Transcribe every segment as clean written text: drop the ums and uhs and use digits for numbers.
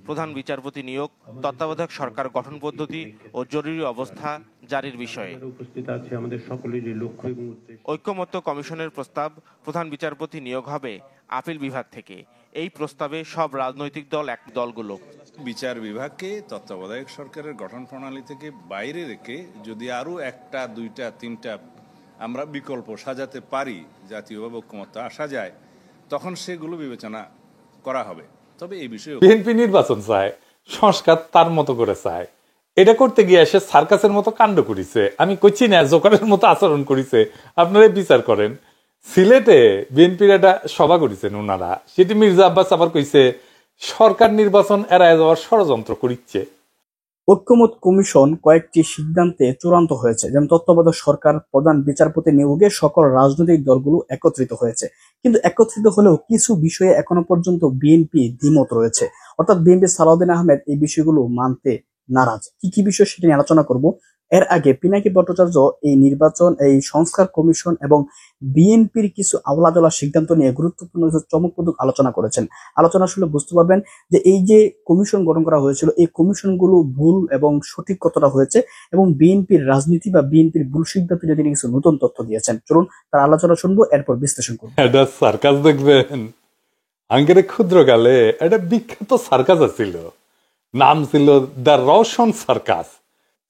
প্রধান বিচারপতি নিয়োগ, তত্ত্বাবধায়ক সরকার গঠন পদ্ধতি ও জরুরি অবস্থা জারির বিষয়ে। ঐকমত্য কমিশনের প্রস্তাব, প্রধান বিচারপতি নিয়োগ হবে আপিল বিভাগ থেকে। এই প্রস্তাবে সব রাজনৈতিক দলগুলো বিচার বিভাগকে তত্ত্বাবধায়ক সরকারের গঠন প্রণালী থেকে বাইরে রেখে যদি আরো একটা, দুইটা, তিনটা আমরা বিকল্প সাজাতে পারি, জাতীয়ভাবে ঐকমত্য আসা যায়, তখন সেগুলো বিবেচনা করা হবে। তবে এই বিষয়ে বিএনপি নির্বাচন চায়, সংস্কার তার মতো করে চায়। এটা করতে গিয়ে সে সার্কাসের মতো কাণ্ড করেছে। আমি কইছি না জোকারের মতো আচরণ করেছে, আপনারা বিচার করেন। সিলেটে বিএনপির একটা সভা করেছেন ওনারা, সেটি মির্জা আব্বাস আবার কইছে সরকার নির্বাচন এড়ায় যাওয়ার ষড়যন্ত্র করিচ্ছে। ঐকমত্য কমিশন কয়েকটি সিদ্ধান্তে চূড়ান্ত হয়েছে, যেমন তত্ত্বাবধায়ক সরকার, প্রধান বিচারপতি নিয়োগে সকল রাজনৈতিক দলগুলো একত্রিত হয়েছে। কিন্তু একত্রিত হলেও কিছু বিষয়ে এখনো পর্যন্ত বিএনপি দ্বিমত রয়েছে, অর্থাৎ বিএনপি সালাউদ্দিন আহমেদ এই বিষয়গুলো মানতে নারাজ। কি কি বিষয় সেটা নিয়ে আলোচনা করব। এর আগে পিনাকি ভট্টাচার্য এই নির্বাচন, এই সংস্কার কমিশন এবং বিএনপির কিছু আওলাদোলা সিদ্ধান্ত নিয়ে গুরুত্বপূর্ণ কিছু চমকপ্রদ আলোচনা করেছেন। আলোচনা শুনলে বুঝতে পারবেন যে এই যে কমিশন গঠন করা হয়েছিল, এই কমিশনগুলো ভুল এবং সঠিক কতটা হয়েছে, এবং বিএনপির রাজনীতি বা বিএনপির ভুল সিদ্ধান্ত নিয়ে তিনি কিছু নতুন তথ্য দিয়েছেন। চলুন তার আলোচনা শুনবো, এরপর বিশ্লেষণ করবো। এটা সার্কাস দেখবেন। আঙ্গের ক্ষুদ্রকালে একটা বিখ্যাত সার্কাস ছিল, নাম ছিল দ্য রওশন সার্কাস।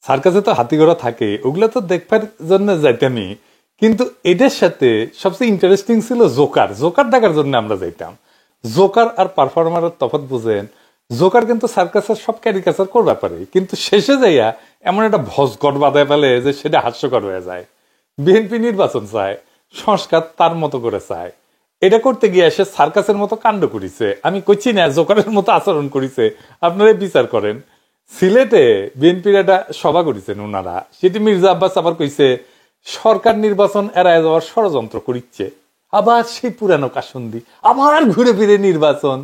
সার্কাসে তো হাতি ঘোড়া থাকে, ওগুলো তো দেখবার জন্য যাইতামই, কিন্তু এটার সাথে সবচেয়ে ইন্টারেস্টিং ছিল জোকার। জোকার দেখার জন্য আমরা যাইতাম। জোকার আর পারফর্মারের তফাৎ বুঝেন। জোকার কিন্তু সার্কাসের সব ক্যারিকাচার করতে পারে, কিন্তু শেষে যাইয়া এমন একটা ভজগট বাঁধায় ফেলে যে সেটা হাস্যকর হয়ে যায়। বিএনপি নির্বাচন চায়, সংস্কার তার মতো করে চায়। এটা করতে গিয়ে সে সার্কাসের মতো কাণ্ড করেছে। আমি কইছি না জোকারের মতো আচরণ করেছে, আপনারা বিচার করেন। সিলেটে বিএনপির একটা সভা করেছেন ওনারা, সেটি মির্জা আব্বাস আবার কইছে সরকার নির্বাচন এড়ায় যাওয়ার ষড়যন্ত্র করিচ্ছে। আবার সেই পুরানো কাসন্দি, আবার ঘুরে ফিরে নির্বাচন।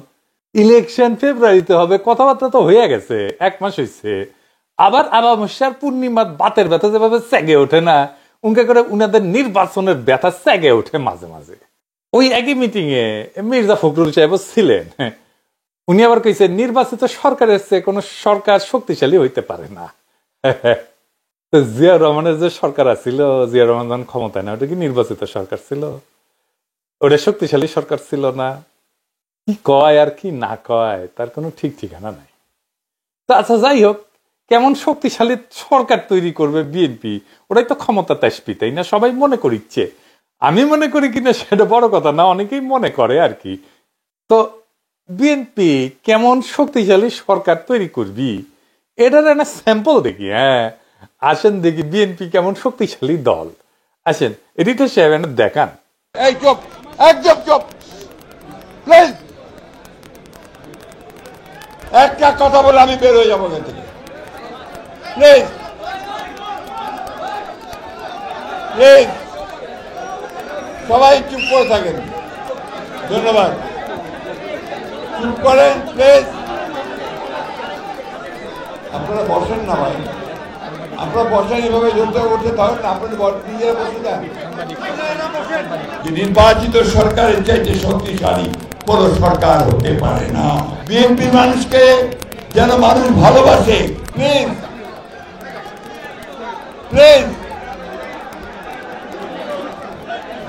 ইলেকশন ফেব্রুয়ারিতে হবে, কথাবার্তা তো হয়ে গেছে, 1 মাস হয়েছে। আবার আমাবস্যার পূর্ণিমার বাতের ব্যথা যেভাবে চেগে ওঠে না, উনকে করে উনাদের নির্বাচনের ব্যথা চেগে ওঠে মাঝে মাঝে। ওই একই মিটিং এ মির্জা ফখরুল সাহেব ছিলেন। উনি আবার কইছে নির্বাচিত সরকারের চেয়ে কোন সরকার শক্তিশালী হইতে পারে না। জিয়া রহমানের যে সরকার আছিল, জিয়া রহমান ক্ষমতায় না, ওটা কি নির্বাচিত সরকার ছিল? ওটা শক্তিশালী সরকার ছিল না? কি কয় আর কি না কয় তার কোনো ঠিক ঠিকানা নাই। আচ্ছা, যাই হোক, কেমন শক্তিশালী সরকার তৈরি করবে বিএনপি, ওটাই তো ক্ষমতা তেজপি, তাই না? সবাই মনে করিচ্ছে। আমি মনে করি কিনা সেটা বড় কথা না, অনেকেই মনে করে আর কি। তো বিএনপি কেমন শক্তিশালী সরকার তৈরি করবি, এটার একটা স্যাম্পল দেখি। হ্যাঁ, আসেন দেখি বিএনপি কেমন শক্তিশালী দল। আসেন, এডিটর সাহেব দেখান। এই চুপ, একদম চুপ প্লিজ। একটা কথা বলে আমি বের হয়ে যাবো এখান থেকে, প্লিজ প্লিজ। সবাই চুপ করে থাকেন, ধন্যবাদ। চুপ করেন প্লিজ। আপনারা বসেন না ভাই, আপনারা বসেন, এভাবে জোরদার করতে পারেন না, আপনারা নিজেরা বসে যান। নির্বাচিত সরকারের চাইতে শক্তিশালী কোন সরকার হতে পারে না। বিএনপি মানুষকে যেন মানুষ ভালোবাসে, প্লিজ প্লিজ।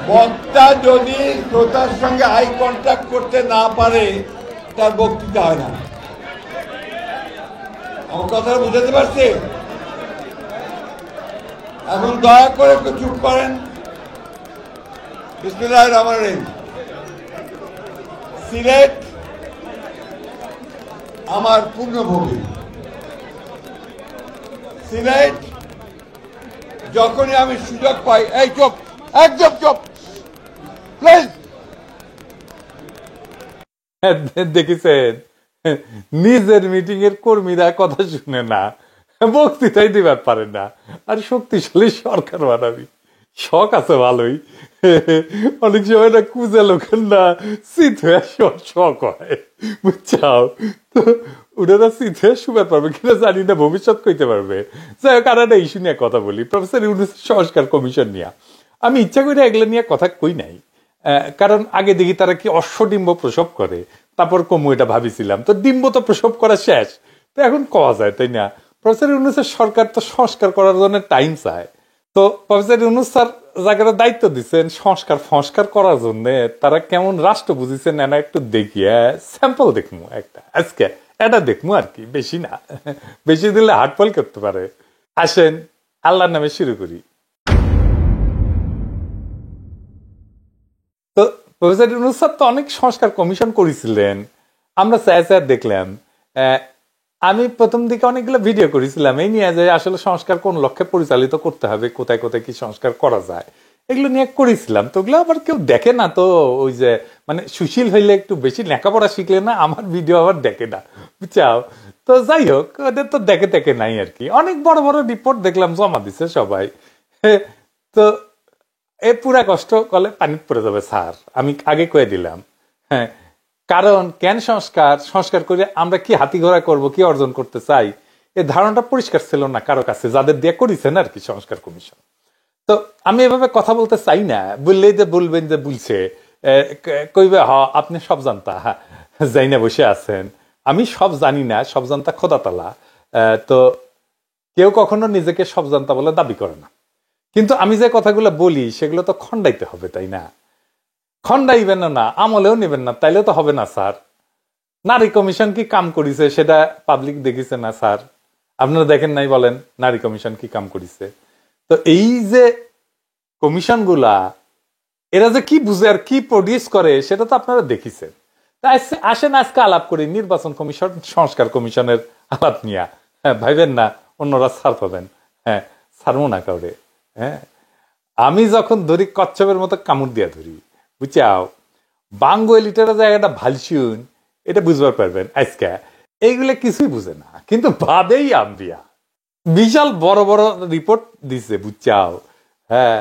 বক্তা যদি শ্রোতার সঙ্গে আই কন্ট্যাক্ট করতে না পারে, তার বক্তৃতা হয় না। আমার কথাটা বুঝাতে পারছি? এখন দয়া করে একটু চুপ করেন। বিসমিল্লাহির রহমানির রহিম। সিলেট আমার পূর্ণভূমি। সিলেট যখনই আমি সুযোগ পাই, এই চুপ, একদম চুপ প্লিজ। দেখেছেন, নিজের মিটিং এর কর্মীরা কথা শুনে না, বক্তৃতাই দিবার পারে না, আর শক্তিশালী সরকার বানাবি। শখ আছে ভালোই, অনেক সময় না কুজে লোকের না শীত হয়ে শখ হয়, বুঝছাও? তো ওনারা শীত হয়ে শুবার পারবে কিনা জানি না, ভবিষ্যৎ কইতে পারবে। যাই হোক, আর একটা ইস্যু নিয়ে কথা বলি, প্রফেসর ইউনূসের সংস্কার কমিশন নিয়ে। আমি ইচ্ছা করে এগুলো নিয়ে কথা কই নাই, কারণ আগে দেখি তারা কি অশ্বডিম্ব প্রসব করে। তারপর কমু এটা ভাবিছিলাম, তো ডিম্ব তো প্রসব করা শেষ, তো এখন কওয়া যায় তাই না? প্রফেসর ইউনূসের সরকার তো সংস্কার করার জন্য টাইম চায়, তো প্রফেসর ইউনূস স্যার যাকে দায়িত্ব দিচ্ছেন সংস্কার করার জন্য, তারা কেমন রাষ্ট্র বুঝিছেন না একটু দেখি, স্যাম্পল দেখবো একটা আজকে, এটা দেখবো আর কি, বেশি না, বেশি দিলে হার্টফল করতে পারে। আসেন আল্লাহর নামে শুরু করি। তো প্রফেসর ইউনূস স্যার তো অনেক সংস্কার কমিশন করেছিলেন, আমরা চাই দেখলাম। আমি প্রথম দিকে অনেকগুলো ভিডিও করেছিলাম এই নিয়ে, যে আসলে সংস্কার কোন লক্ষ্যে পরিচালিত করতে হবে, কোথায় কোথায় কি সংস্কার করা যায়, এগুলো নিয়ে করেছিলাম। তো ওগুলো আবার কেউ দেখে না, তো ওই যে মানে সুশীল হইলে একটু বেশি লেখাপড়া শিখলে না আমার ভিডিও আবার দেখে না, বুঝছাও। তো যাই হোক, ওদের তো দেখে নাই আর কি। অনেক বড় বড় রিপোর্ট দেখলাম জমা দিছে সবাই। তো এ পুরা কষ্ট করলে পানি পড়ে যাবে স্যার, আমি আগে কয়ে দিলাম। হ্যাঁ, কারণ কেন সংস্কার করে আমরা কি হাতি ঘোড়া করবো, কি অর্জন করতে চাই, এই ধারণাটা পরিষ্কার ছিল না কারো কাছে, যাদের দিয়ে করেছেন আর কি সংস্কার কমিশন। তো আমি এভাবে কথা বলতে চাই না, বললেই যে বলবেন যে বলছে, কইবে হ আপনি সব জানতা, যাই না বসে আছেন। আমি সব জানি না, সব জানতা খোদা তালা। তো কেউ কখনো নিজেকে সব জানতা বলে দাবি করে না, কিন্তু আমি যে কথাগুলো বলি সেগুলো তো খণ্ডাইতে হবে তাই না? খণ্ডাইবেন না, আমলেও নেবেন না, তাইলে তো হবে না স্যার। নারী কমিশন কি কাম করিছে সেটা পাবলিক দেখিছে না স্যার? আপনারা দেখেন নাই বলেন নারী কমিশন কি কাম করিছে? তো এই যে কমিশন গুলা, এরা যে কি বুঝে আর কি প্রডিউস করে সেটা তো আপনারা দেখিছেন। আসেন আজকে আলাপ করি নির্বাচন কমিশন, সংস্কার কমিশনের আলাপ নিয়ে। হ্যাঁ, ভাইবেন না অন্যরা ছাড় পাবেন। হ্যাঁ, ছাড়বো না কাউরে। হ্যাঁ, আমি যখন ধরি কচ্ছপের মতো কামড় দিয়া ধরি, বুঝছাও। বাঙ্গো এলিটারা জায়গাটা ভালসুন, এটা বুঝবার পারবেন আজকে। এইগুলো কিছুই বুঝে না, কিন্তু ভাবেই আম্বিয়া বিশাল বড় বড় রিপোর্ট দিছে, বুঝছাও। হ্যাঁ,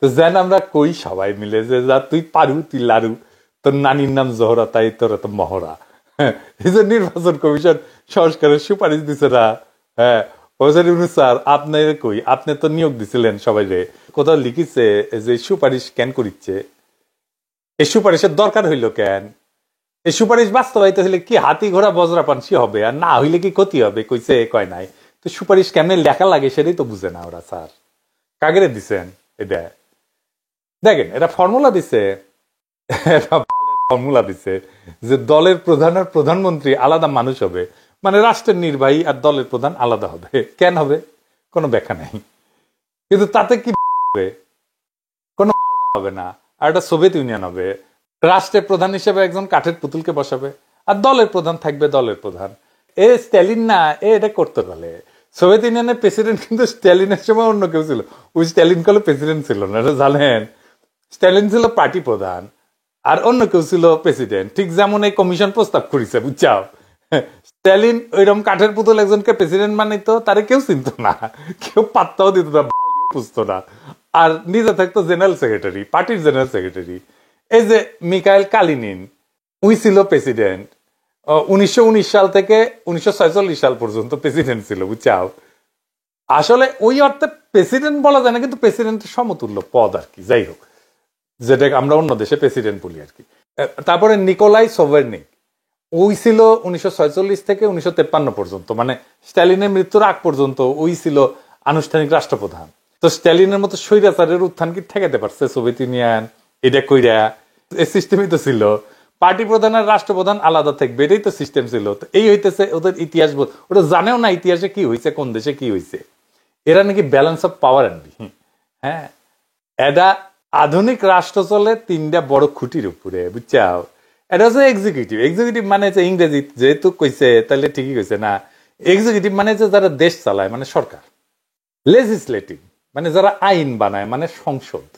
তো যেন আমরা কই সবাই মিলে যে যা তুই পারু, তুই লারু, তোর নানির নাম জহরা, তাই তোর তো মহড়া। হ্যাঁ, এই যে নির্বাচন কমিশন সংস্কারের সুপারিশ দিছে না। হ্যাঁ, প্রফেসর ইউনূস স্যার আপনার কই, আপনি তো নিয়োগ দিছিলেন সবাই রে, কোথাও লিখিছে যে সুপারিশ কেন করিচ্ছে, এই সুপারিশের দরকার হইল কেন, এই সুপারিশ বাস্তবায়িত হইলে কি হাতি ঘোড়া বজরা পানসি হবে, আর না হইলে কি ক্ষতি হবে, কইছে কয় নাই। তো সুপারিশ কেমনে লেখা লাগে সেটাই তো বুঝে না ওরা স্যার। কাগরে দিছেন এটা দেখেন, এটা ফর্মুলা দিছে, ফর্মুলা দিছে যে দলের প্রধান আর প্রধানমন্ত্রী আলাদা মানুষ হবে, মানে রাষ্ট্রের নির্বাহী আর দলের প্রধান আলাদা হবে। কেন হবে কোনো ব্যাখ্যা নাই, কিন্তু তাতে কি হবে, কোনো হবে না। আর এটা সোভিয়েত ইউনিয়ন হবে, রাষ্ট্রের প্রধান হিসেবে একজন কাঠের পুতুলকে বসাবে, আর দলের প্রধান থাকবে দলের প্রধান। এ স্ট্যালিন না, এটা করতে পারে। সোভিয়েত ইউনিয়নের প্রেসিডেন্ট কিন্তু স্ট্যালিনের সময় অন্য কেউ ছিল, ওই স্ট্যালিন কলে প্রেসিডেন্ট ছিল না, এটা জানেন। স্ট্যালিন ছিল পার্টি প্রধান আর অন্য কেউ ছিল প্রেসিডেন্ট, ঠিক যেমন এই কমিশন প্রস্তাব করেছে, বুঝছাও। স্ট্যালিন ওইরকম কাঠের পুতুল একজনকে প্রেসিডেন্ট বানাইতো, তারে কেউ চিনত না, কেউ পাত্তাও দিত না, বুঝতো না, আর নিজে থাকতো জেনারেল সেক্রেটারি, পার্টির জেনারেল সেক্রেটারি। এই যে মিখাইল কালিনিন, উই ছিল প্রেসিডেন্ট 1919 সাল থেকে 1946 সাল পর্যন্ত প্রেসিডেন্ট ছিল, বুঝছাও। আসলে ওই অর্থে প্রেসিডেন্ট বলা যায় না, কিন্তু প্রেসিডেন্টের সমতুল্য পদ আর কি, যাই হোক, যেটা আমরা অন্য দেশে প্রেসিডেন্ট বলি আর কি। তারপরে নিকোলাই সোভারনিক, ওই ছিল 1946 থেকে 1953 পর্যন্ত, মানে স্ট্যালিনের মৃত্যুর আগ পর্যন্ত ওই ছিল আনুষ্ঠানিক রাষ্ট্রপ্রধান। তো স্ট্যালিনের মতো স্বৈরাচারের উত্থান কি ঠেকাতে পারছে সোভিয়েত ইউনিয়ন? এটা কইরা এই সিস্টেমই তো ছিল, পার্টি প্রধান আর রাষ্ট্রপ্রধান আলাদা থাকবে, এটাই তো সিস্টেম ছিল। তো এই হইতেছে ওদের ইতিহাস, ওটা জানেও না ইতিহাসে কি হয়েছে, কোন দেশে কি হয়েছে। এরা নাকি ব্যালেন্স অফ পাওয়ার আনবি। হ্যাঁ, এটা আধুনিক রাষ্ট্র চলে তিনটা বড় খুঁটির উপরে, বুঝছাও। এটা হচ্ছে এক্সিকিউটিভ। এক্সিকিউটিভ মানে হচ্ছে ইংরেজি যেহেতু কইছে তাহলে ঠিকই কইছে না। এক্সিকিউটিভ মানে হচ্ছে যারা দেশ চালায়, মানে সরকার। লেজিসলেটিভ মানে যারা আইন বানায়, মানে সংসদ।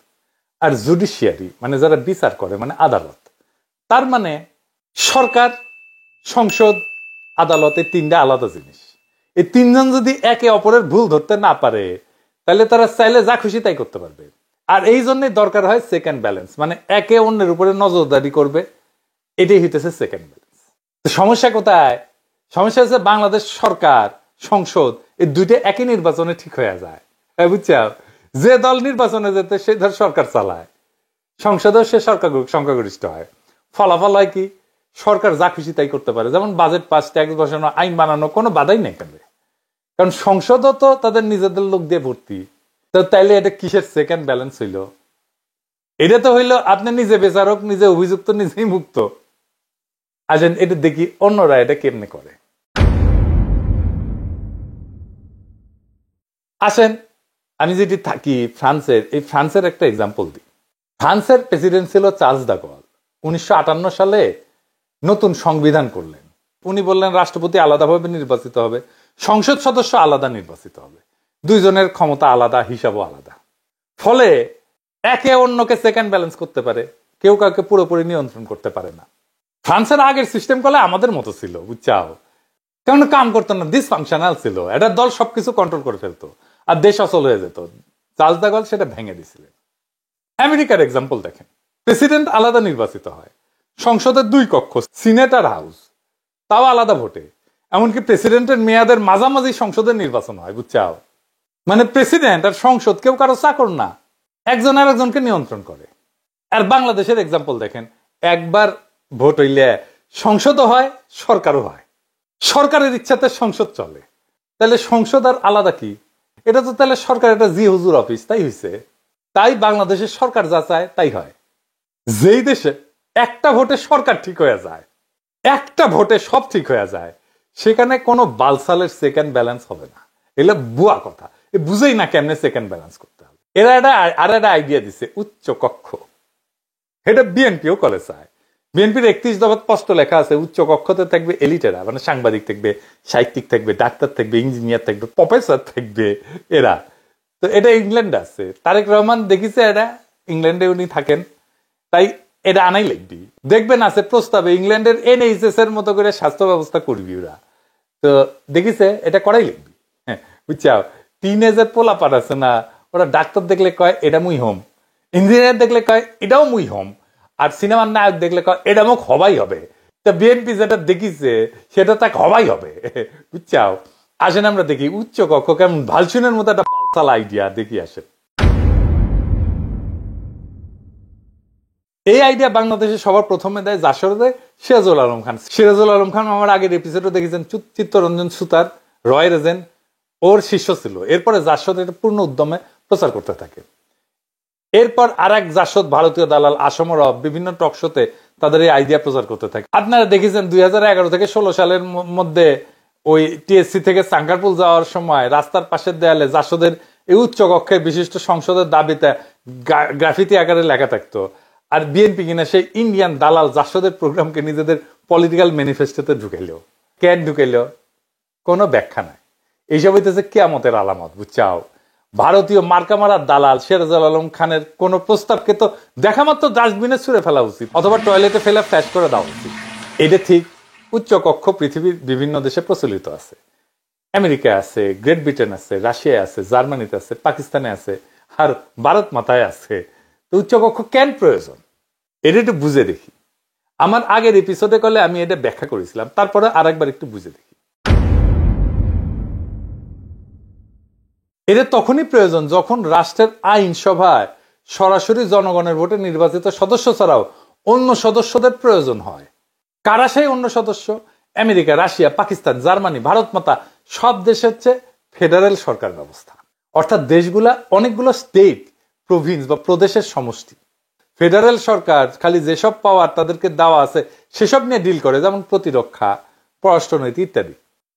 আর জুডিশিয়ারি মানে যারা বিচার করে, মানে আদালত। তার মানে সরকার, সংসদ, আদালত, এই তিনটা আলাদা জিনিস। এই তিনজন যদি একে অপরের ভুল ধরতে না পারে, তাহলে তারা চাইলে যা খুশি তাই করতে পারবে। আর এই জন্যই দরকার হয় সেকেন্ড ব্যালেন্স, মানে একে অন্যের উপরে নজরদারি করবে, এটাই হইতেছে সেকেন্ড ব্যালেন্স। সমস্যা কোথায়? সমস্যা হচ্ছে বাংলাদেশ সরকার, সংসদ, এই দুইটা একই নির্বাচনে ঠিক হয়ে যায়, বুঝছো। যে দল নির্বাচনে যেতে সে ধর সরকার চালায়, সংসদেও সে সরকার সংখ্যাগরিষ্ঠ হয়, ফলাফল হয় কি সরকার যা খুশি তাই করতে পারে, যেমন বাজেট পাস, ট্যাক্স বসানো, আইন বানানো, কোনো বাধাই নেই কেন, কারণ সংসদও তো তাদের নিজেদের লোক দিয়ে ভর্তি। তো তাইলে এটা কিসের সেকেন্ড ব্যালেন্স হইল? এটা তো হইলো আপনি নিজে বিচারক, নিজে অভিযুক্ত, নিজেই মুক্ত। আসেন এটা দেখি অন্যরা এটা কেমনে করে। আসেন আমি যেটি থাকি ফ্রান্সের, এই ফ্রান্সের একটা এক্সাম্পল দিই। ফ্রান্সের প্রেসিডেন্ট ছিল চার্লস দ্য গল। 1958 সালে নতুন সংবিধান করলেন। উনি বললেন রাষ্ট্রপতি আলাদাভাবে নির্বাচিত হবে, সংসদ সদস্য আলাদা নির্বাচিত হবে, দুইজনের ক্ষমতা আলাদা, হিসাবও আলাদা। ফলে একে অন্যকে সেকেন্ড ব্যালেন্স করতে পারে, কেউ কাউকে পুরোপুরি নিয়ন্ত্রণ করতে পারে না। ফ্রান্সের আগের সিস্টেম করলে আমাদের মতো ছিল, বুঝছাও, কেমন কাম করতো না, ডিসফাংশনাল ছিল। এটা দল সবকিছু কন্ট্রোল করে ফেলতো আর দেশ অচল হয়ে যেত। চার্লস দ্য গল সেটা ভেঙে দিছিলেন। আমেরিকার এক্সাম্পল দেখেন, প্রেসিডেন্ট আলাদা নির্বাচিত হয়, সংসদের 2 কক্ষ, সিনেট আর হাউস, তাও আলাদা ভোটে। এমনকি প্রেসিডেন্টের মেয়াদের মাঝামাঝি সংসদের নির্বাচন হয়, বুঝছাও। মানে প্রেসিডেন্ট আর সংসদ কেউ কারো চাকর না, একজন আর একজনকে নিয়ন্ত্রণ করে। আর বাংলাদেশের এক্সাম্পল দেখেন, একবার ভোট হইলে সংসদও হয়, সরকারও হয়, সরকারের ইচ্ছাতে সংসদ চলে। তাহলে সংসদ আর আলাদা কি? এটা তো তাহলে সরকার একটা জি হুজুর অফিস, তাই হয়েছে। তাই বাংলাদেশের সরকার যা চায় তাই হয়। যেই দেশে একটা ভোটে সরকার ঠিক হয়ে যায়, একটা ভোটে সব ঠিক হয়ে যায়, সেখানে কোনো বালসালের সেকেন্ড ব্যালেন্স হবে না। এগুলো বুয়া কথা, বুঝেই না কেমনে সেকেন্ড ব্যালেন্স করতে হবে। এরা একটা আইডিয়া দিছে, উচ্চ কক্ষ। এটা বিএনপিও করে চায়। বিএনপির 31 দফা স্পষ্ট লেখা আছে, উচ্চ কক্ষতে থাকবে এলিটেরা, মানে সাংবাদিক থাকবে, সাহিত্যিক থাকবে, ডাক্তার থাকবে, ইঞ্জিনিয়ার থাকবে, প্রফেসর থাকবে এরা। তো এটা ইংল্যান্ডে আছে। তারেক রহমান দেখিছে এটা, ইংল্যান্ডে উনি থাকেন, তাই এটা আনাই লাগবি। দেখবেন আছে প্রস্তাবে ইংল্যান্ডের NHS এর মতো করে স্বাস্থ্য ব্যবস্থা করবি ওরা। তো দেখিছে এটা করাই লাগবি। হ্যাঁ, বুঝছাও, টিনেজার পোলাপাট আছে না, ওরা ডাক্তার দেখলে কয় এটা মুই হোম, ইঞ্জিনিয়ার দেখলে কয় এটাও মুই হোম, আর সিনেমার নায়ক দেখলে কয় এটা মুখ হবাই হবে। তা বিএনপি যেটা দেখিছে সেটা তাকে হবাই হবে, বুঝছাও। আসেন আমরা দেখি উচ্চ কক্ষ কেমন ভালসুনের মতো একটা বালসাল আইডিয়া দেখি। আসেন, এই আইডিয়া বাংলাদেশে সবার প্রথমে দেয় যশোরে সিরাজুল আলম খান। সিরাজুল আলম খান আমার আগের এপিসোডে দেখেছেন চিত্তরঞ্জন সুতার, রয়ের এজেন্ট, ওর শিষ্য ছিল। এরপরে জাসদ এটা পূর্ণ উদ্যমে প্রচার করতে থাকে। এরপর আর এক জাসদ ভারতীয় দালাল আসমরব বিভিন্ন টক শোতে তাদের এই আইডিয়া প্রচার করতে থাকে। আপনারা দেখেছেন 2011 থেকে 16 সালের মধ্যে ওই TSC থেকে সাঙ্কারপুল যাওয়ার সময় রাস্তার পাশের দেয়ালে জাসদের এই উচ্চ কক্ষের বিশিষ্ট সংসদের দাবিতে গ্রাফিতি আকারে লেখা থাকতো। আর বিএনপি কিনা সেই ইন্ডিয়ান দালাল জাসদের প্রোগ্রামকে নিজেদের পলিটিক্যাল ম্যানিফেস্টোতে ঢুকাইলো। কেন ঢুকাইলো? কোনো ব্যাখ্যা নাই। এইসব হইতেছে কিয়ামতের আলামত, বুঝছাও। ভারতীয় মার্কামারার দালাল সিরাজুল আলম খানের কোন প্রস্তাবকে তো দেখা মাত্র ডাস্টবিনে ছুঁড়ে ফেলা উচিত, অথবা টয়লেটে ফেলে ফ্ল্যাশ করে দেওয়া উচিত। এটা ঠিক। উচ্চ কক্ষ পৃথিবীর বিভিন্ন দেশে প্রচলিত আছে। আমেরিকা আছে, গ্রেট ব্রিটেন আছে, রাশিয়া আছে, জার্মানিতে আছে, পাকিস্তানে আছে, আর ভারত মাথায় আছে। তো উচ্চ কক্ষ কেন প্রয়োজন এটা একটু বুঝে দেখি। আমার আগের এপিসোডে করলে আমি এটা ব্যাখ্যা করেছিলাম, তারপরে আরেকবার একটু বুঝে দেখি। এটা তখনই প্রয়োজন যখন রাষ্ট্রের আইনসভায় সরাসরি জনগণের ভোটে নির্বাচিত সদস্য ছাড়াও অন্য সদস্যদের প্রয়োজন হয়। কারা সেই অন্য সদস্য? America, Russia, Pakistan, Germany, Bharat মাতা সব দেশে হচ্ছে ফেডারেল সরকার ব্যবস্থা। অর্থাৎ দেশগুলা অনেকগুলো স্টেট, প্রভিন্স বা প্রদেশের সমষ্টি। ফেডারেল সরকার খালি যেসব পাওয়ার তাদেরকে দেওয়া আছে সেসব নিয়ে ডিল করে, যেমন প্রতিরক্ষা, পররাষ্ট্রনীতি ইত্যাদি।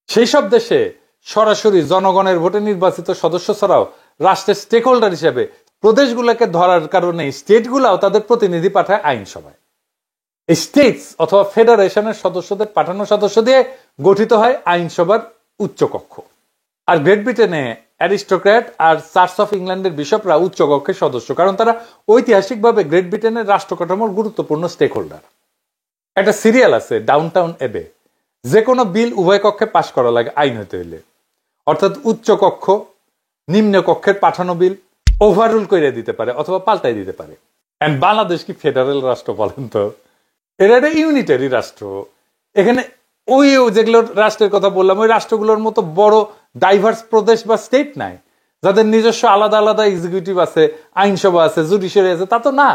সেই সব দেশে সরাসরি জনগণের ভোটে নির্বাচিত সদস্য ছাড়াও রাষ্ট্রের স্টেক হোল্ডার হিসেবে প্রদেশগুলোকে ধরার কারণে স্টেটগুলাও তাদের প্রতিনিধি পাঠায় আইনসভায়। স্টেটস অথবা ফেডারেশনের সদস্যদের পাঠানো সদস্য দিয়ে গঠিত হয় আইনসভার উচ্চকক্ষ। আর গ্রেট ব্রিটেনে অ্যারিস্টোক্র্যাট আর চার্চ অফ ইংল্যান্ডের বিশপরা উচ্চকক্ষের সদস্য, কারণ তারা ঐতিহাসিকভাবে গ্রেট ব্রিটেনের রাষ্ট্র কাঠামোর গুরুত্বপূর্ণ স্টেক হোল্ডার। একটা সিরিয়াল আছে ডাউনটাউন এবে, যে কোনো বিল উভয় কক্ষে পাশ করা লাগে আইন হতে হইলে। অর্থাৎ উচ্চ কক্ষ নিম্ন কক্ষের পাঠানো বিল ওভাররুল করে দিতে পারে অথবা পাল্টাই দিতে পারে। এন্ড বাংলাদেশ কি ফেডারেল রাষ্ট্র বলেন তো? এটা একটা ইউনিটারি রাষ্ট্র। এখানে ওই যেগুলো রাষ্ট্রের কথা বললাম ওই রাষ্ট্রগুলোর মতো বড় ডাইভার্স প্রদেশ বা স্টেট নাই, যাদের নিজস্ব আলাদা আলাদা এক্সিকিউটিভ আছে, আইনসভা আছে, জুডিশিয়ারি আছে, তা তো না।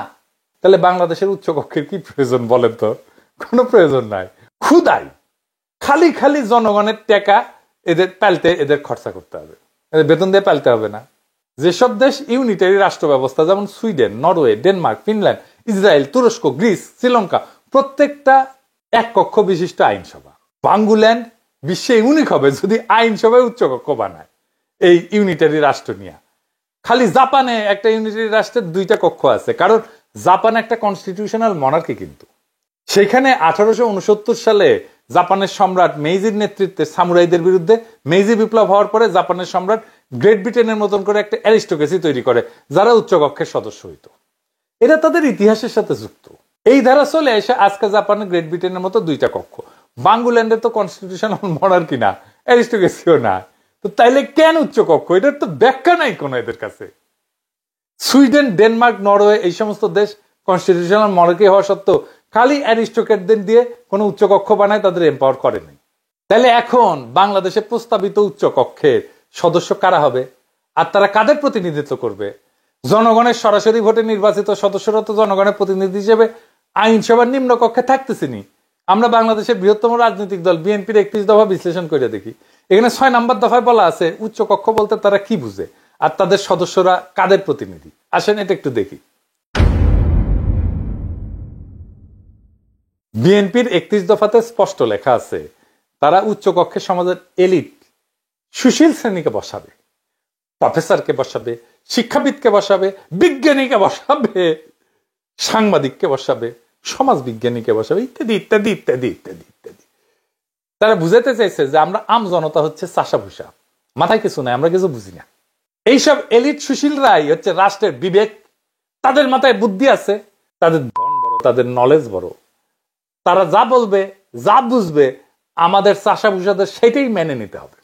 তাহলে বাংলাদেশের উচ্চ কক্ষের কি প্রয়োজন বলেন তো? কোনো প্রয়োজন নাই। ক্ষুদাই খালি খালি জনগণের টাকা এদের পালতে, এদের খরচা করতে হবে, এদের বেতন দিয়ে পালতে হবে না। যেসব দেশ ইউনিটারি রাষ্ট্র ব্যবস্থা, যেমন Sweden, Norway, Denmark, Finland, Israel, তুরস্ক, গ্রিস, শ্রীলঙ্কা, প্রত্যেকটা এক কক্ষ বিশিষ্ট আইনসভা। বাঙ্গুল্যান্ড বিশ্বে ইউনিক হবে যদি আইনসভায় উচ্চ কক্ষ বানায় এই ইউনিটারি রাষ্ট্র নিয়ে। খালি জাপানে একটা ইউনিটারি রাষ্ট্রের 2টা কক্ষ আছে, কারণ জাপান একটা কনস্টিটিউশনাল মনার্কি। কিন্তু সেখানে 1869 সালে জাপানের সম্রাট মেইজির নেতৃত্বে সামুরাইদের বিরুদ্ধে মেইজি বিপ্লব হওয়ার পরে জাপানের সম্রাট গ্রেট ব্রিটেনের মতন করে একটা অ্যারিস্টোক্রেসি তৈরি করে, যারা উচ্চকক্ষের সদস্য হইত। এটা তাদের ইতিহাসের সাথে যুক্ত। এই ধারা চলে এসে আজকে জাপানের গ্রেট ব্রিটেনের মতো 2টা কক্ষ। বাঙ্গুল্যান্ডের তো কনস্টিটিউশনাল মনার্কি না, অ্যারিস্টোক্রেসিও না, তো তাইলে কেন উচ্চকক্ষ? এটার তো ব্যাখ্যা নাই কোনো এদের কাছে। সুইডেন, ডেনমার্ক, নরওয়ে এই সমস্ত দেশ কনস্টিটিউশনাল মনার্কি হওয়া সত্ত্বেও খালি অ্যারিস্টোক্রেটদের দিয়ে কোনো উচ্চকক্ষ বানায় তাদের এম্পাওয়ার করে নাই। তাহলে এখন বাংলাদেশে প্রস্তাবিত উচ্চকক্ষের সদস্য কারা হবে, আর তারা কাদের প্রতিনিধিত্ব করবে? জনগণের সরাসরি ভোটে নির্বাচিত সদস্যরা তো জনগণের প্রতিনিধি হিসেবে আইনসভার নিম্ন কক্ষে থাকতেছিনি। আমরা বাংলাদেশের বৃহত্তম রাজনৈতিক দল বিএনপির 31 দফা বিশ্লেষণ করে দেখি, এখানে 6 নম্বর দফায় বলা আছে উচ্চকক্ষ বলতে তারা কি বুঝে আর তাদের সদস্যরা কাদের প্রতিনিধি। আসেন এটা একটু দেখি। বিএনপির 31 দফাতে স্পষ্ট লেখা আছে তারা উচ্চকক্ষে সমাজের এলিট সুশীল শ্রেণীকে বসাবে, প্রফেসরকে বসাবে, শিক্ষাবিদকে বসাবে, বিজ্ঞানীকে বসাবে, সাংবাদিককে বসাবে, সমাজ বিজ্ঞানীকে বসাবে, ইত্যাদি ইত্যাদি ইত্যাদি ইত্যাদি ইত্যাদি। তারা বুঝাতে চাইছে যে আমরা আম জনতা হচ্ছে চাষা ভুষা, মাথায় কিছু নাই, আমরা কিছু বুঝি না। এইসব এলিট সুশীলরাই হচ্ছে রাষ্ট্রের বিবেক, তাদের মাথায় বুদ্ধি আছে, তাদের ধন বড়, তাদের নলেজ বড়, তারা যা বলবে, যা বুঝবে, আমাদের চাষা ভুষাদের সেটাই মেনে নিতে হবে।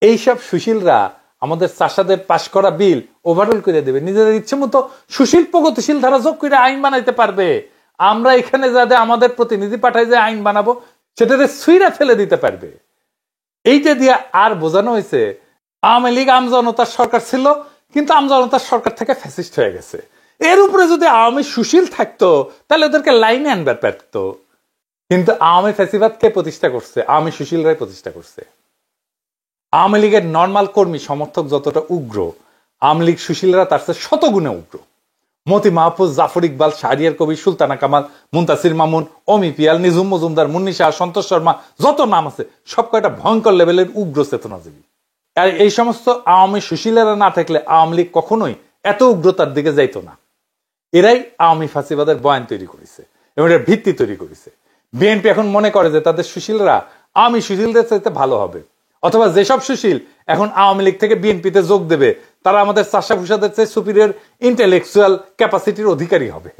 এইসব সুশীলরা আমাদের চাষাদের পাশ করা বিল ওভারঅল করে দেবে, নিজেদের ইচ্ছে মতো সুশীল প্রগতিশীল ধারা যোগ করে আইন বানাইতে পারবে। আমরা এখানে যাদের আমাদের প্রতিনিধি পাঠাই যে আইন বানাবো, সেটাতে সুইরা ফেলে দিতে পারবে। এইটা দিয়ে আর বোঝানো হয়েছে আওয়ামী লীগ আমজনতার সরকার ছিল, কিন্তু আমজনতার সরকার থেকে ফ্যাসিস্ট হয়ে গেছে। এর উপরে যদি আওয়ামী সুশীল থাকতো তাহলে ওদেরকে লাইনে আনবার পারতো। কিন্তু আওয়ামী ফ্যাসিবাদ কে প্রতিষ্ঠা করছে? আওয়ামী সুশীলরাই প্রতিষ্ঠা করছে। আওয়ামী লীগের নর্মাল কর্মী সমর্থক যতটা উগ্র, আওয়ামী লীগ সুশীলরা তার চেয়ে শতগুণে উগ্র। মতি মাহফুজ, জাফর ইকবাল, শাহরিয়ার কবির, সুলতানা কামাল, মুনতাসির মামুন, অমি পিয়াল, নিঝুম মজুমদার, মুন্নি শাহ, সন্তোষ শর্মা, যত নাম আছে সব কয়টা ভয়ঙ্কর লেভেলের উগ্র চেতনাজীবী। আর এই সমস্ত আওয়ামী সুশীলেরা না থাকলে আওয়ামী লীগ কখনোই এত উগ্রতার দিকে যাইতো না। এরাই আওয়ামী ফাঁসিবাদের বয়ান তৈরি করেছে এবং এর ভিত্তি তৈরি করেছে। বিএনপি এখন মনে করে যে তাদের সুশীলরা আওয়ামী সুশীলদের চাইতে ভালো হবে, অথবা যেসব সুশীল এখন আওয়ামী লীগ থেকে বিএনপিতে যোগ দেবে তারা আমাদের চাষা ভুষাদের চেয়ে সুপিরিয়র ইন্টেলেকচুয়াল ক্যাপাসিটির অধিকারী হবে।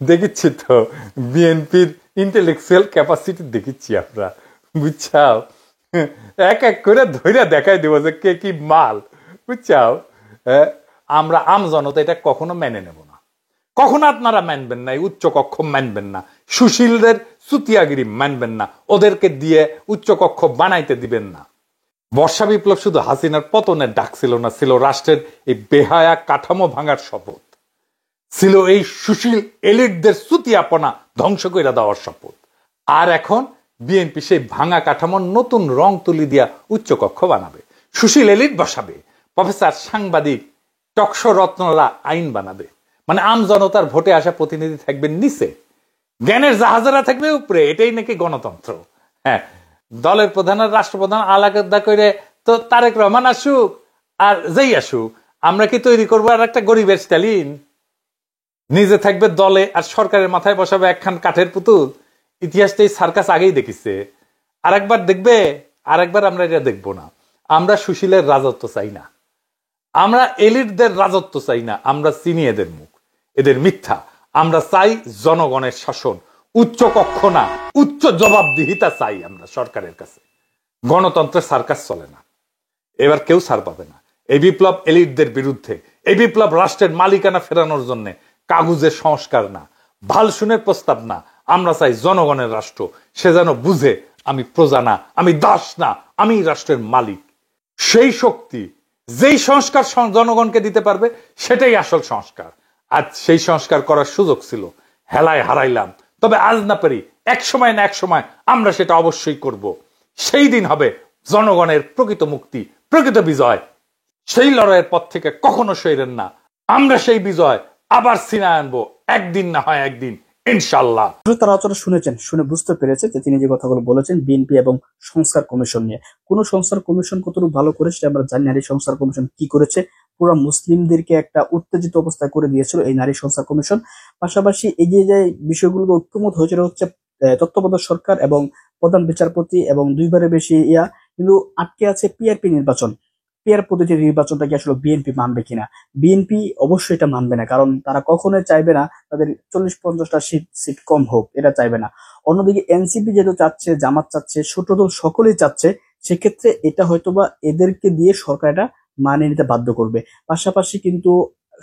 দেখিচ্ছি তো বিএনপির ইন্টেলেকচুয়াল ক্যাপাসিটি দেখিচ্ছি আমরা, বুঝছাও? এক এক করে ধৈর্য দেখাই দেবো যে কে কি মাল, বুঝছাও? আমরা আম জনতা এটা কখনো মেনে নেব না, কখনো আপনারা মানবেন না, উচ্চ কক্ষ মানবেন না, সুশীলদের চুতিয়াগিরি মানবেন না, ওদেরকে দিয়ে উচ্চ কক্ষ বানাইতে দিবেন না। বর্ষা বিপ্লব শুধু হাসিনার পতনের ডাক ছিল না, ছিল রাষ্ট্রের এই বেহায়া কাঠামো ভাঙার শপথ, ছিল এই সুশীল এলিটদের চুতিয়াপনা ধ্বংস করে দেওয়ার শপথ। আর এখন বিএনপি সেই ভাঙা কাঠামোর নতুন রং তুলি দিয়া উচ্চ কক্ষ বানাবে, সুশীল এলিট বসাবে, প্রফেসর, সাংবাদিক, টকশো রত্নরা আইন বানাবে। মানে আম জনতার ভোটে আসা প্রতিনিধি থাকবেন নিচে, জ্ঞানের জাহাজেরা থাকবে উপরে। এটাই নাকি গণতন্ত্র। হ্যাঁ, দলের প্রধান আর রাষ্ট্রপ্রধান আলাদা করে তো তারেক রহমান আসুক আর যেই আসুক, আমরা কি তৈরি করবো আর একটা গরিবের স্টালিন? নিজে থাকবে দলে আর সরকারের মাথায় বসাবে একখান কাঠের পুতুল। ইতিহাসটা এই সার্কাস আগেই দেখিছে, আরেকবার দেখবে, আরেকবার আমরা এটা দেখবো না। আমরা সুশীলের রাজত্ব চাই না, আমরা এলিটদের রাজত্ব চাই না, আমরা চিনি এদের মুখ, এদের মিথ্যা। আমরা চাই জনগণের শাসন, উচ্চ কক্ষ না, উচ্চ জবাবদিহিতা চাই আমরা সরকারের কাছে। গণতন্ত্রের সার্কাস চলে না, এবার কেউ ছাড় পাবে না। এই বিপ্লব এলিটদের বিরুদ্ধে, এই বিপ্লব রাষ্ট্রের মালিকানা ফেরানোর জন্য, কাগজের সংস্কার না, ভালসুনের প্রস্তাব না। আমরা চাই জনগণের রাষ্ট্র, সে যেন বুঝে আমি প্রজা না, আমি দাস না, আমি রাষ্ট্রের মালিক। সেই শক্তি, যেই সংস্কার জনগণকে দিতে পারবে সেটাই আসল সংস্কার। আজ সেই সংস্কার করার সুযোগ ছিল, হেলায় হারাইলাম। তবে আজ না পারি এক সময় না এক সময় আমরা সেটা অবশ্যই করব। সেই দিন হবে জনগণের প্রকৃত মুক্তি, প্রকৃত বিজয়। সেই লড়াইয়ের পথ থেকে কখনো সইরেন না। আমরা সেই বিজয় আবার ছিনায় আনবো, একদিন না হয় একদিন, ইনশাল্লাহ। তারা আলোচনা শুনেছেন, শুনে বুঝতে পেরেছে যে তিনি যে কথাগুলো বলেছেন বিএনপি এবং সংস্কার কমিশন নিয়ে। কোন সংস্কার কমিশন কতটুকু ভালো করে সেটা আমরা জানি। নারী সংস্কার কমিশন কি করেছে, পুরো মুসলিমদেরকে একটা উত্তেজিত অবস্থায় করে দিয়েছিল এই নারী সংস্কার কমিশন। পাশাপাশি এই যে বিষয়গুলো ঐক্যমত হয়েছিল হচ্ছে তত্ত্বাবধায়ক সরকার এবং প্রধান বিচারপতি এবং দুইবারের বেশি কিন্তু আটকে আছে পিআরপি নির্বাচন। পিআর পদ্ধতির নির্বাচনটাকে আসলে বিএনপি মানবে কিনা? বিএনপি অবশ্যই এটা মানবে না, কারণ তারা কখনোই চাইবে না তাদের 40-50টা সিট কম হোক, এটা চাইবে না। অন্যদিকে এনসিপি যেহেতু চাচ্ছে, জামাত চাচ্ছে, ছোট দল সকলেই চাচ্ছে, সেক্ষেত্রে এটা হয়তোবা এদেরকে দিয়ে সরকার এটা মানিয়ে নিতে বাধ্য করবে। পাশাপাশি কিন্তু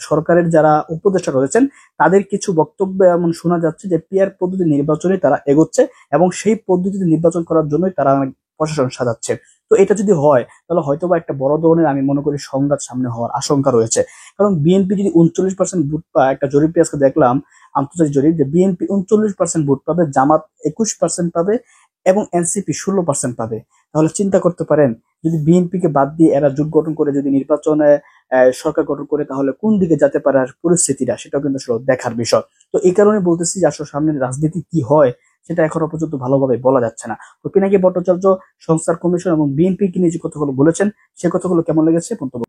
সরকারের যারা উপদেষ্টা রয়েছেন তাদের কিছু বক্তব্য এমন শোনা যাচ্ছে যে পিআর পদ্ধতি নির্বাচনে তারা এগোচ্ছে এবং সেই পদ্ধতিতে নির্বাচন করার জন্যই তারা প্রশাসন সাজাচ্ছে। তো এটা যদি হয় তাহলে হয়তোবা একটা বড় ধরনের আমি মনে করি সংঘাত সামনে হওয়ার আশঙ্কা রয়েছে। কারণ বিএনপি যদি 39% ভোট পায়, একটা জরিপে আজকে দেখলাম আন্তর্জাতিক জরিপ, যে বিএনপি 39% ভোট পাবে, জামাত 21% পাবে এবং এনসিপি 16% পাবে। তাহলে চিন্তা করতে পারেন যদি বিএনপি কে বাদ দিয়ে এরা জোট গঠন করে যদি নির্বাচনে সরকার গঠন করে তাহলে কোন দিকে যেতে পারে আর পরিস্থিতিটা, সেটাও কিন্তু আসলে দেখার বিষয়। তো এই কারণে বলতেছি যে আসলে সামনের রাজনীতি কি হয় সেটা এখনো পর্যন্ত ভালোভাবে বলা যাচ্ছে না। তো পিনাকি ভট্টাচার্য সংস্কার কমিশন এবং বিএনপি কে নিয়ে যে কথাগুলো বলেছেন সে কথাগুলো কেমন লেগেছে মন্তব্য